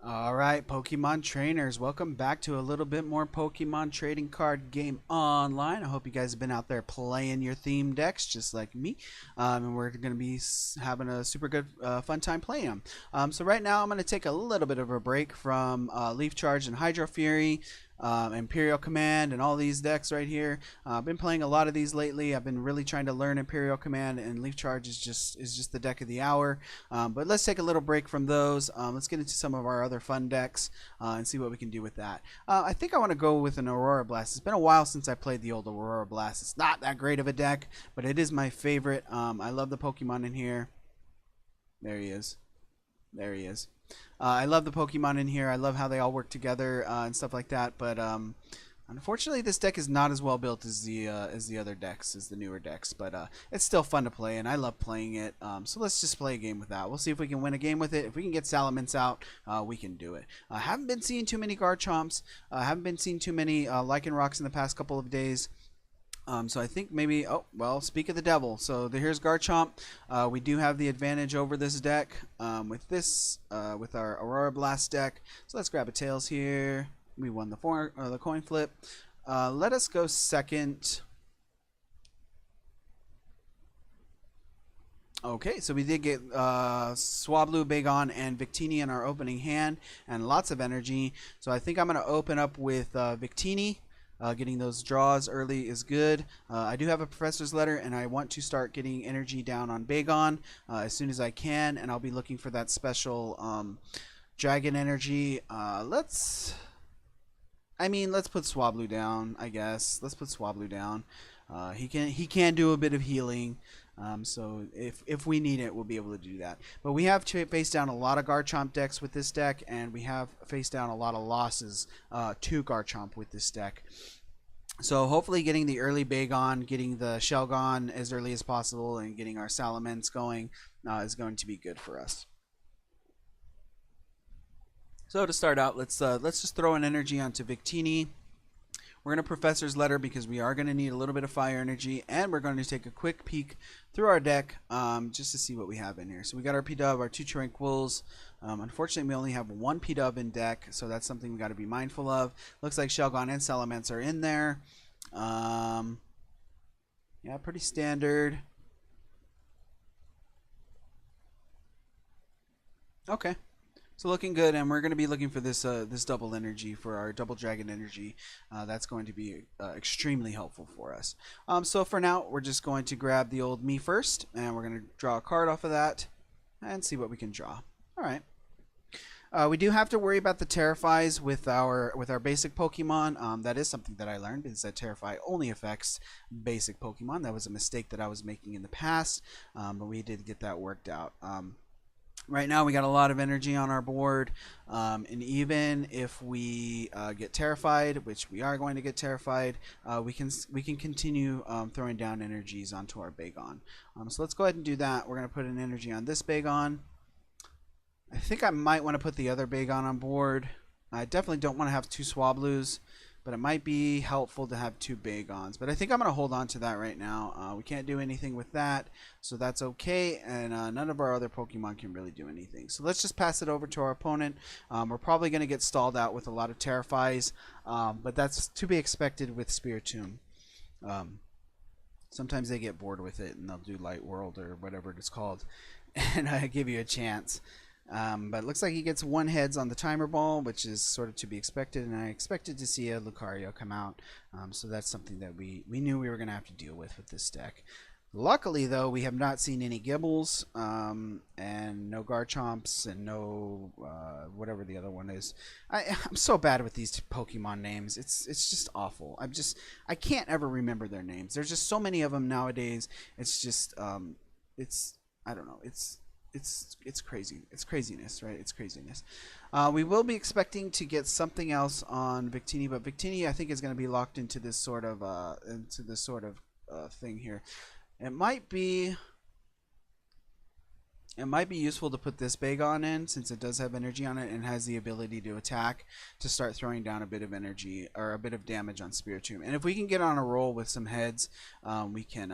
Alright, Pokemon trainers, welcome back to a little bit more Pokemon trading card game online. I hope you guys have been out there playing your theme decks just like me. And we're going to be having a super good fun time playing them. So right now I'm going to take a little bit of a break from Leaf Charge and Hydro Fury. Imperial Command and all these decks right here. I've been playing a lot of these lately. I've been really trying to learn Imperial Command, and Leaf Charge is just the deck of the hour. But let's take a little break from those. Let's get into some of our other fun decks and see what we can do with that. I think I want to go with an Aurora Blast. It's been a while since I played the old Aurora Blast. It's not that great of a deck, but it is my favorite. I love the Pokemon in here. There he is. There he is. I love the Pokemon in here. I love how they all work together and stuff like that. But unfortunately, this deck is not as well built as the other decks, as the newer decks. But it's still fun to play, and I love playing it. So let's just play a game with that. We'll see if we can win a game with it. If we can get Salamence out, we can do it. I haven't been seeing too many Garchomps. I haven't been seeing too many Lycanrocs in the past couple of days. So I think maybe, oh, well, speak of the devil. So here's Garchomp. We do have the advantage over this deck with our Aurora Blast deck. So let's grab a Tails here. We won the coin flip. Let us go second. Okay, so we did get Swablu, Bagon, and Victini in our opening hand, and lots of energy. So I think I'm going to open up with Victini. Getting those draws early is good. I do have a Professor's Letter, and I want to start getting energy down on Bagon as soon as I can, and I'll be looking for that special Dragon Energy. Let's put Swablu down, I guess. Let's put Swablu down. He can do a bit of healing. So if we need it, we'll be able to do that. But we have faced down a lot of Garchomp decks with this deck, and we have faced down a lot of losses to Garchomp with this deck. So hopefully getting the early Bagon, getting the Shelgon as early as possible, and getting our Salamence going is going to be good for us. So to start out, let's just throw an energy onto Victini. We're going to Professor's Letter because we are going to need a little bit of fire energy, and we're going to take a quick peek through our deck just to see what we have in here. So we got our P-Dub, our two Tranquils. Unfortunately, we only have one P-Dub in deck, so that's something we got to be mindful of. Looks like Shelgon and Salamence are in there. Yeah, pretty standard. Okay. So looking good, and we're going to be looking for this this double energy for our double dragon energy. That's going to be extremely helpful for us. So for now, we're just going to grab the old me first, and we're going to draw a card off of that and see what we can draw. All right. We do have to worry about the Terrifies with our basic Pokemon. That is something that I learned, is that Terrify only affects basic Pokemon. That was a mistake that I was making in the past, but we did get that worked out. Right now we got a lot of energy on our board, and even if we get terrified, which we are going to get terrified, we can continue throwing down energies onto our Bagon. So let's go ahead and do that. We're going to put an energy on this Bagon. I think I might want to put the other Bagon on board. I definitely don't want to have two Swablus, but it might be helpful to have two Bagons. But I think I'm going to hold on to that right now. We can't do anything with that, so that's okay. And none of our other Pokemon can really do anything. So let's just pass it over to our opponent. We're probably going to get stalled out with a lot of Terrifies, but that's to be expected with Spiritomb. Sometimes they get bored with it, and they'll do Light World or whatever it's called, and give you a chance. But it looks like he gets one heads on the timer ball, which is sort of to be expected, and I expected to see a Lucario come out, so that's something that we knew we were going to have to deal with this deck. Luckily, though, we have not seen any Gibbles, and no Garchomps, and no whatever the other one is. I'm so bad with these Pokemon names. It's just awful. I can't ever remember their names. There's just so many of them nowadays. It's just I don't know. It's crazy. It's craziness, right? It's craziness. We will be expecting to get something else on Victini, but Victini I think is going to be locked into this sort of thing here. It might be useful to put this Bagon in, since it does have energy on it and has the ability to attack, to start throwing down a bit of energy or a bit of damage on Spiritomb. And if we can get on a roll with some heads, we can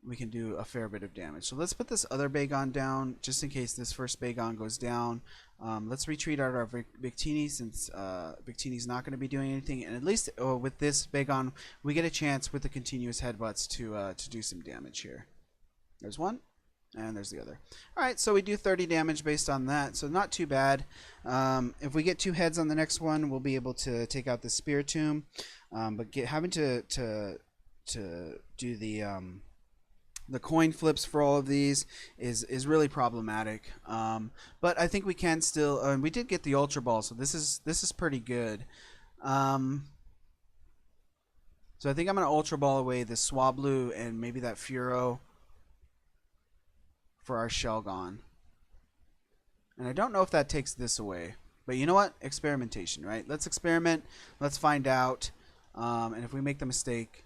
we can do a fair bit of damage. So let's put this other Bagon down just in case this first Bagon goes down. Let's retreat out our Victini since Victini's not going to be doing anything, and at least with this Bagon we get a chance with the continuous headbutts to do some damage here. There's one, and there's the other. Alright, so we do 30 damage based on that, so not too bad. If we get 2 heads on the next one, we'll be able to take out the Spiritomb, but having to do the coin flips for all of these is really problematic. But I think we can still. We did get the Ultra Ball, so this is pretty good. So I think I'm gonna Ultra Ball away the Swablu and maybe that Furo for our Shelgon. And I don't know if that takes this away, but you know what? Experimentation, right? Let's experiment. Let's find out. And if we make the mistake,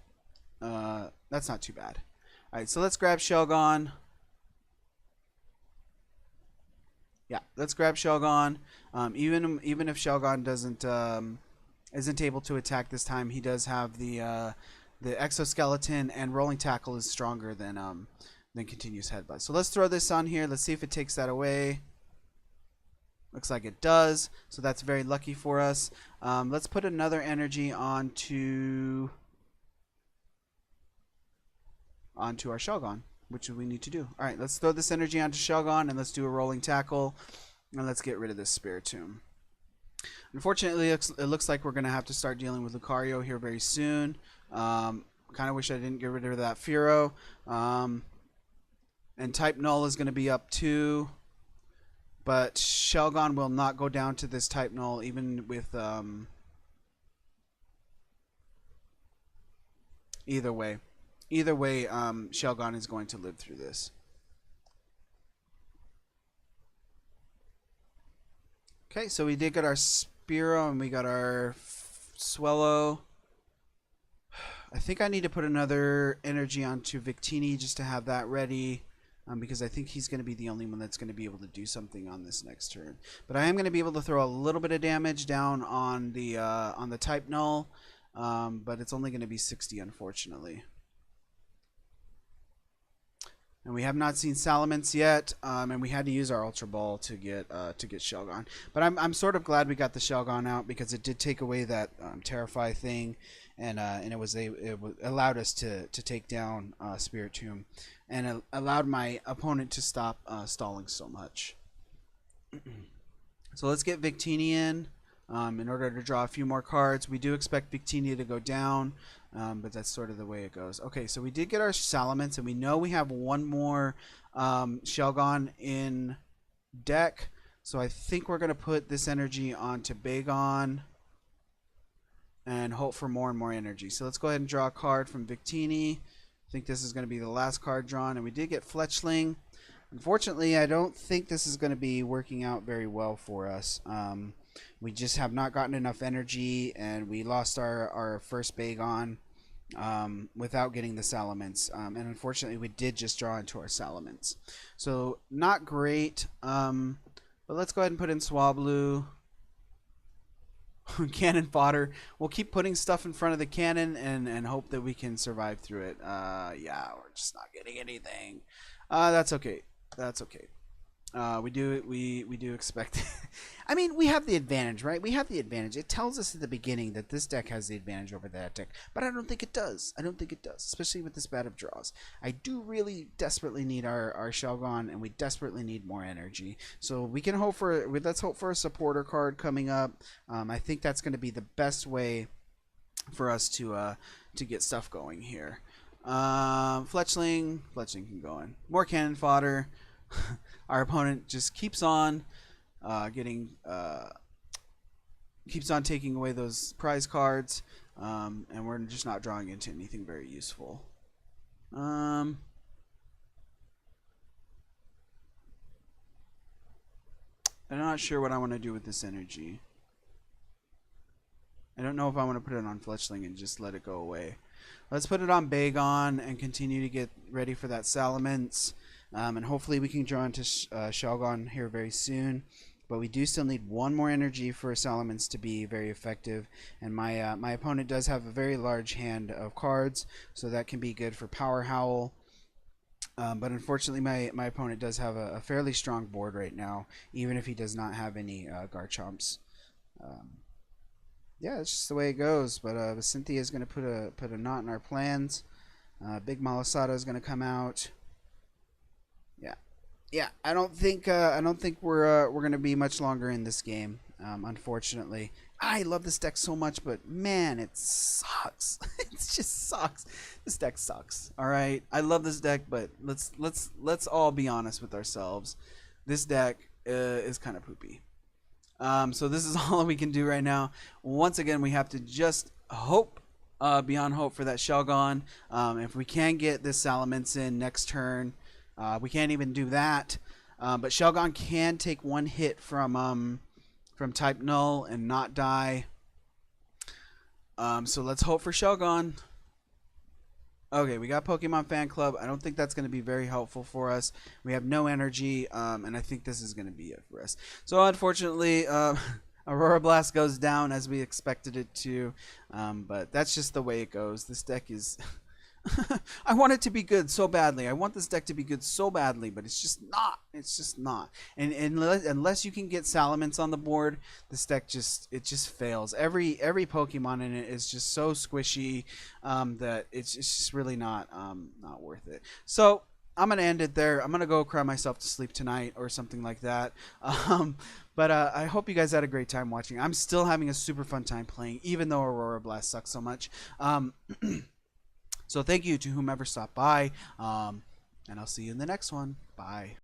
that's not too bad. Alright, so let's grab Shelgon. Yeah, let's grab Shelgon. Even if Shelgon isn't able to attack this time, he does have the exoskeleton, and rolling tackle is stronger than continuous headbutt. So let's throw this on here. Let's see if it takes that away. Looks like it does. So that's very lucky for us. Let's put another energy onto our Shelgon, which we need to do. Alright, let's throw this energy onto Shelgon, and let's do a rolling tackle, and let's get rid of this Spiritomb. Unfortunately, it looks like we're going to have to start dealing with Lucario here very soon. Kind of wish I didn't get rid of that Furo. And Type Null is going to be up too. But Shelgon will not go down to this Type Null, even with... Either way, Shelgon is going to live through this. Okay, so we did get our Spearow and we got our Swellow. I think I need to put another energy onto Victini just to have that ready, because I think he's going to be the only one that's going to be able to do something on this next turn. But I am going to be able to throw a little bit of damage down on the Type Null, but it's only going to be 60, unfortunately. And we have not seen Salamence yet, and we had to use our Ultra Ball to get Shelgon. But I'm sort of glad we got the Shelgon out, because it did take away that Terrify thing, and it allowed us to take down Spiritomb, and it allowed my opponent to stop stalling so much. So let's get Victini in order to draw a few more cards. We do expect Victini to go down, but that's sort of the way it goes. Okay, so we did get our Salamence, and we know we have one more Shelgon in deck. So I think we're going to put this energy onto Bagon and hope for more and more energy. So let's go ahead and draw a card from Victini. I think this is going to be the last card drawn, and we did get Fletchling. Unfortunately, I don't think this is going to be working out very well for us. We just have not gotten enough energy, and we lost our first Bagon without getting the Salamence. And unfortunately, we did just draw into our Salamence. So, not great. But let's go ahead and put in Swablu. Cannon fodder. We'll keep putting stuff in front of the cannon and hope that we can survive through it. Yeah, we're just not getting anything. That's okay. That's okay. We do expect. I mean, we have the advantage, right? We have the advantage. It tells us at the beginning that this deck has the advantage over that deck, but I don't think it does. I don't think it does, especially with this bad of draws. I do really desperately need our Shelgon, and we desperately need more energy. So we can hope for. Let's hope for a supporter card coming up. I think that's going to be the best way for us to get stuff going here. Fletchling can go in. More cannon fodder. Our opponent just keeps on taking away those prize cards, and we're just not drawing into anything very useful. I'm not sure what I want to do with this energy. I don't know if I want to put it on Fletchling and just let it go away. Let's put it on Bagon and continue to get ready for that Salamence. And hopefully we can draw into Shelgon here very soon. But we do still need one more energy for Salamence to be very effective. And my opponent does have a very large hand of cards, so that can be good for Power Howl. But unfortunately, my opponent does have a fairly strong board right now, even if he does not have any Garchomps. Um, yeah, it's just the way it goes. But Cynthia is going to put a knot in our plans. Big Malasada is going to come out. Yeah, yeah. I don't think we're going to be much longer in this game. Unfortunately, I love this deck so much, but man, it sucks. It just sucks. This deck sucks. All right, I love this deck, but let's all be honest with ourselves. This deck is kind of poopy. So this is all we can do right now. Once again, we have to just hope beyond hope for that Shelgon. If we can get this Salamence in next turn, we can't even do that. But Shelgon can take one hit from type Null and not die. So let's hope for Shelgon. Okay, we got Pokemon Fan Club. I don't think that's going to be very helpful for us. We have no energy, and I think this is going to be it for us. So unfortunately, Aurora Blast goes down as we expected it to, but that's just the way it goes. This deck is... I want it to be good so badly. I want this deck to be good so badly, but it's just not. It's just not. And unless you can get Salamence on the board, this deck just fails. Every Pokemon in it is just so squishy that it's just really not worth it. So I'm gonna end it there. I'm gonna go cry myself to sleep tonight or something like that. But I hope you guys had a great time watching. I'm still having a super fun time playing, even though Aurora Blast sucks so much. So thank you to whomever stopped by, and I'll see you in the next one. Bye.